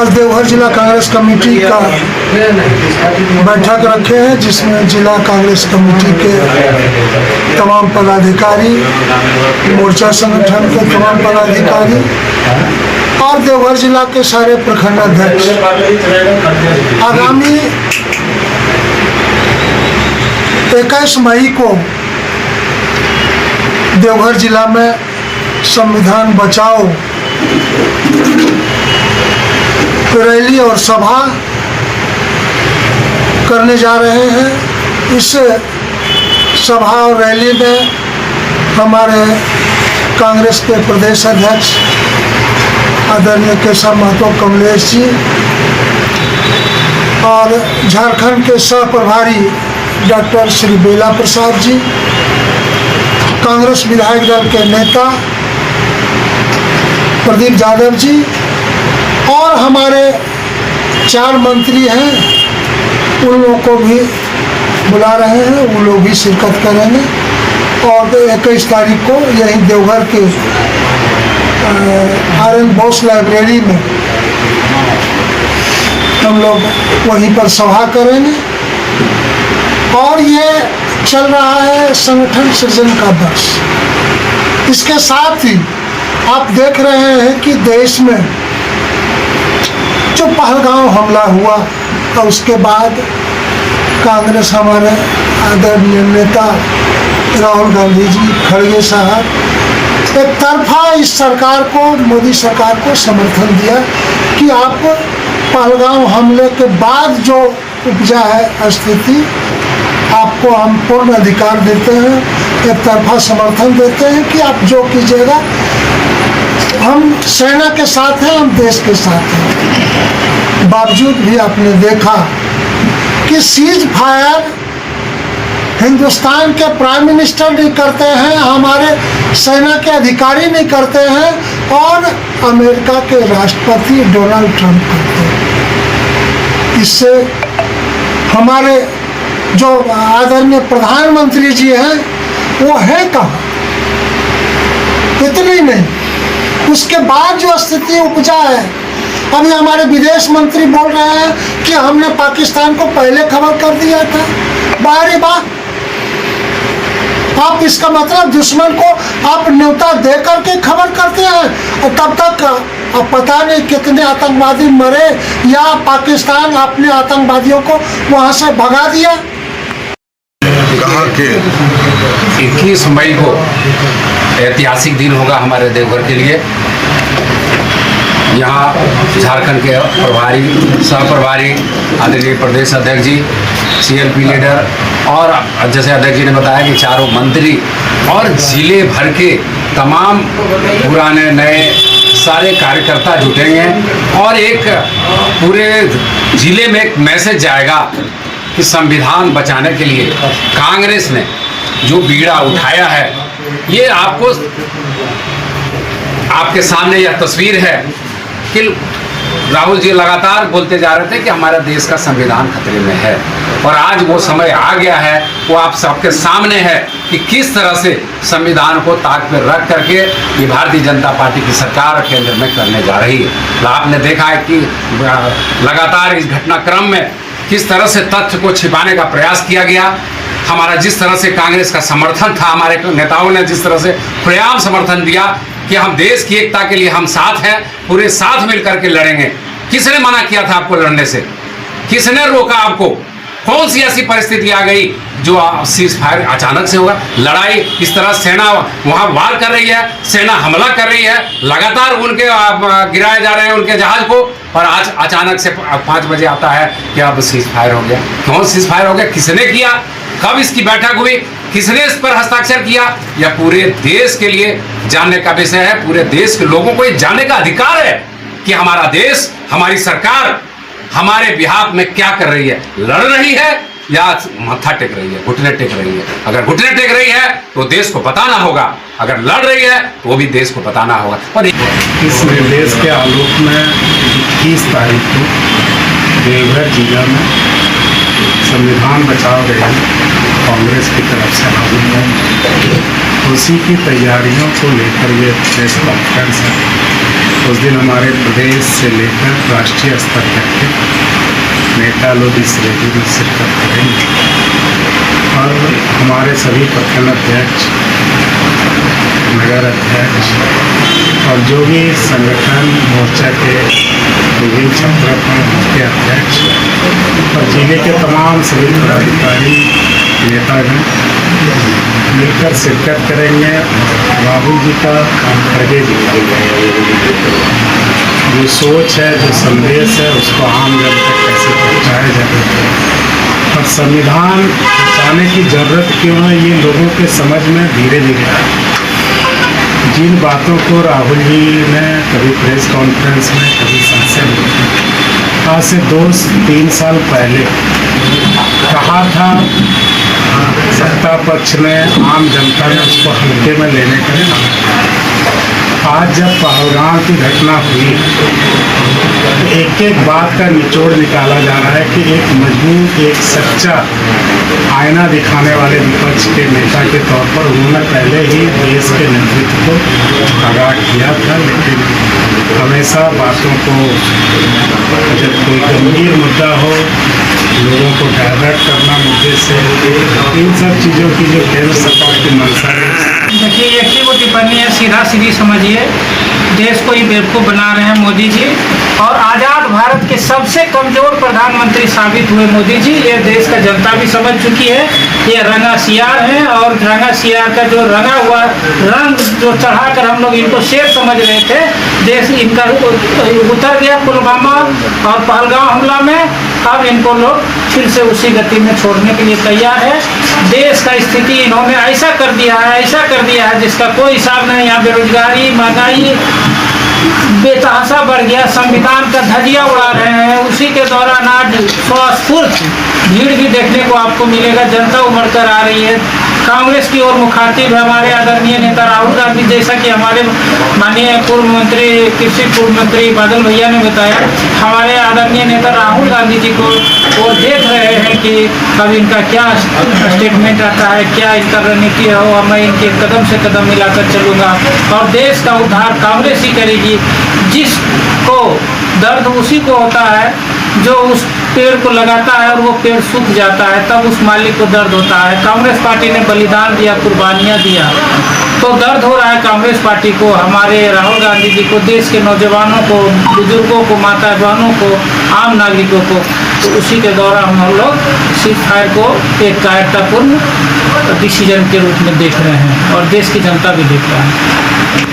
आज देवघर जिला कांग्रेस कमेटी का बैठक रखे हैं, जिसमें जिला कांग्रेस कमेटी के तमाम पदाधिकारी, मोर्चा संगठन के तमाम पदाधिकारी और देवघर जिला के सारे प्रखंड अध्यक्ष आगामी 21 मई को देवघर जिला में संविधान बचाओ रैली और सभा करने जा रहे हैं। इस सभा और रैली में हमारे कांग्रेस के प्रदेश अध्यक्ष आदरणीय केशव महतो कमलेश जी और झारखंड के सह प्रभारी डॉक्टर श्री बेला प्रसाद जी, कांग्रेस विधायक दल के नेता प्रदीप यादव जी और हमारे 4 मंत्री हैं, उन लोगों को भी बुला रहे हैं, वो लोग भी शिरकत करेंगे। और 21 तारीख को यहीं देवघर के आर.एन. बोस लाइब्रेरी में हम लोग वहीं पर सभा करेंगे। और ये चल रहा है संगठन सृजन का वर्ष। इसके साथ ही आप देख रहे हैं कि देश में जो पहलगांव हमला हुआ और उसके बाद कांग्रेस हमारे आदरणीय नेता राहुल गांधी जी, खड़गे साहब एक तरफा इस सरकार को, मोदी सरकार को समर्थन दिया कि आप पहलगांव हमले के बाद जो उपजा है स्थिति, आपको हम पूर्ण अधिकार देते हैं, एक तरफा समर्थन देते हैं कि आप जो कीजिएगा, हम सेना के साथ हैं, हम देश के साथ हैं। बावजूद भी आपने देखा कि सीज फायर हिंदुस्तान के प्राइम मिनिस्टर नहीं करते हैं, हमारे सेना के अधिकारी नहीं करते हैं और अमेरिका के राष्ट्रपति डोनाल्ड ट्रंप करते हैं। इससे हमारे जो आदरणीय प्रधानमंत्री जी हैं वो है कहाँ? इतनी नहीं, उसके बाद जो स्थिति उपजा है, अभी हमारे विदेश मंत्री बोल रहे हैं कि हमने पाकिस्तान को पहले खबर कर दिया था। बाहरी बात, आप इसका मतलब दुश्मन को आप न्योता दे करके खबर करते हैं और तब तक अब पता नहीं कितने आतंकवादी मरे या पाकिस्तान अपने आतंकवादियों को वहां से भगा दिया। कहा कि 21 मई को ऐतिहासिक दिन होगा हमारे देवघर के लिए। यहाँ झारखंड के प्रभारी, सह प्रभारी आदरणीय प्रदेश अध्यक्ष जी, CLP लीडर और जैसे अध्यक्ष जी ने बताया कि 4 मंत्री और जिले भर के तमाम पुराने नए सारे कार्यकर्ता जुटेंगे और एक पूरे जिले में एक मैसेज जाएगा कि संविधान बचाने के लिए कांग्रेस ने जो बीड़ा उठाया है, ये आपके सामने यह तस्वीर है कि राहुल जी लगातार बोलते जा रहे थे कि हमारा देश का संविधान खतरे में है और आज वो समय आ गया है, वो आप सबके सामने है कि किस तरह से संविधान को ताक पर रख करके ये भारतीय जनता पार्टी की सरकार केंद्र में करने जा रही है। आपने देखा है कि लगातार इस घटनाक्रम में किस तरह से तथ्य को छिपाने का प्रयास किया गया। हमारा जिस तरह से कांग्रेस का समर्थन था, हमारे नेताओं ने जिस तरह से पर्याप्त समर्थन दिया कि हम देश की एकता के लिए हम साथ हैं, पूरे साथ मिलकर के लड़ेंगे। किसने मना किया था आपको लड़ने से? किसने रोका आपको? कौन सी ऐसी परिस्थिति आ गई जो सीज फायर अचानक से होगा? लड़ाई इस तरह सेना वहां वार कर रही है, सेना हमला कर रही है, लगातार उनके गिराए जा रहे हैं उनके जहाज को, और आज अचानक से 5 बजे आता है कि अब सीज फायर हो गया। क्यों सीज फायर हो गया? किसने किया? कब इसकी बैठक हुई? किसने इस पर हस्ताक्षर किया? यह पूरे देश के लिए जानने का विषय है। पूरे देश के लोगों को ये जानने का अधिकार है कि हमारा देश, हमारी सरकार हमारे बिहाफ में क्या कर रही है। लड़ रही है या माथा टेक रही है, घुटने टेक रही है? अगर घुटने टेक रही है तो देश को बताना होगा, अगर लड़ रही है तो वो भी देश को बताना होगा। और इस निर्देश के आलोक में 21 तारीख को देवघर जिला में संविधान बचाओ रैली कांग्रेस की तरफ से लागू है, उसी की तैयारियों को लेकर ये प्रेस कॉन्फ्रेंस है। उस दिन हमारे प्रदेश से लेकर राष्ट्रीय स्तर तक के नेता लोग इस रैली में शिरकत करेंगे और हमारे सभी प्रखंड अध्यक्ष, नगर अध्यक्ष और जो भी संगठन मोर्चा के विभिन्न क्षेत्रों के अध्यक्ष और जिले के तमाम सभी पदाधिकारी नेतागण मिलकर शिरकत करेंगे। राहुल जी का खड़गे जी का जो सोच है, जो संदेश है, उसको आम जन तक कैसे पहुँचाया जाए और संविधान बचाने की जरूरत क्यों है, ये लोगों के समझ में धीरे धीरे आए। जिन बातों को राहुल जी ने कभी प्रेस कॉन्फ्रेंस में, कभी संसद में आज से 2-3 साल पहले कहा था, सत्ता पक्ष ने, आम जनता ने उसको हल्के में लेने का नहीं। आज जब पहलगाम की घटना हुई, एक एक बात का निचोड़ निकाला जा रहा है कि एक मजबूत, एक सच्चा आईना दिखाने वाले विपक्ष के नेता के तौर पर उन्होंने पहले ही देश के नेतृत्व को आगाह किया था, लेकिन हमेशा बातों को जब कोई गंभीर मुद्दा हो, लोगों को डाइवर्ट करना मुद्दे से, इन सब चीज़ों की जो केंद्र सरकार की मंशा है। देखिए, एक ही वो टिप्पणी है, सीधा सीधी समझिए, देश को ही बेवकूफ़ बना रहे हैं मोदी जी और आज़ाद भारत के सबसे कमज़ोर प्रधानमंत्री साबित हुए मोदी जी। ये देश का जनता भी समझ चुकी है, ये रंगा सियार है और रंगा सियार का जो रंगा हुआ रंग जो चढ़ाकर हम लोग इनको शेर समझ रहे थे, देश इनका उतर गया पुलवामा और पहलगाम हमला में। अब इनको लोग फिर से उसी गति में छोड़ने के लिए तैयार है। देश का स्थिति इन्होंने ऐसा कर दिया है जिसका कोई हिसाब नहीं। यहाँ बेरोजगारी, महंगाई बेतहाशा बढ़ गया, संविधान का धजिया उड़ा रहे हैं। उसी के दौरान आज स्वस्फूर्त भीड़ भी देखने को आपको मिलेगा, जनता उमड़ कर आ रही है। कांग्रेस की ओर मुखातिब हमारे आदरणीय नेता राहुल गांधी, जैसा कि हमारे माननीय पूर्व मंत्री, कृषि पूर्व मंत्री बादल भैया ने बताया, हमारे आदरणीय नेता राहुल गांधी जी को वो देख रहे हैं कि अब इनका क्या स्टेटमेंट आता है, क्या इनका रणनीति है, और मैं इनके कदम से कदम मिलाकर चलूँगा और देश का उद्धार कांग्रेस ही करेगी। जिसको दर्द उसी को होता है जो उस पेड़ को लगाता है और वो पेड़ सूख जाता है, तब उस मालिक को दर्द होता है। कांग्रेस पार्टी ने बलिदान दिया, कुर्बानियाँ दिया, तो दर्द हो रहा है कांग्रेस पार्टी को, हमारे राहुल गांधी जी को, देश के नौजवानों को, बुजुर्गों को, माता बहनों को, आम नागरिकों को। तो उसी के दौरान हम लोग सीज फायर को एक कायरतापूर्ण डिसीजन के रूप में देख रहे हैं और देश की जनता भी देख रहा है।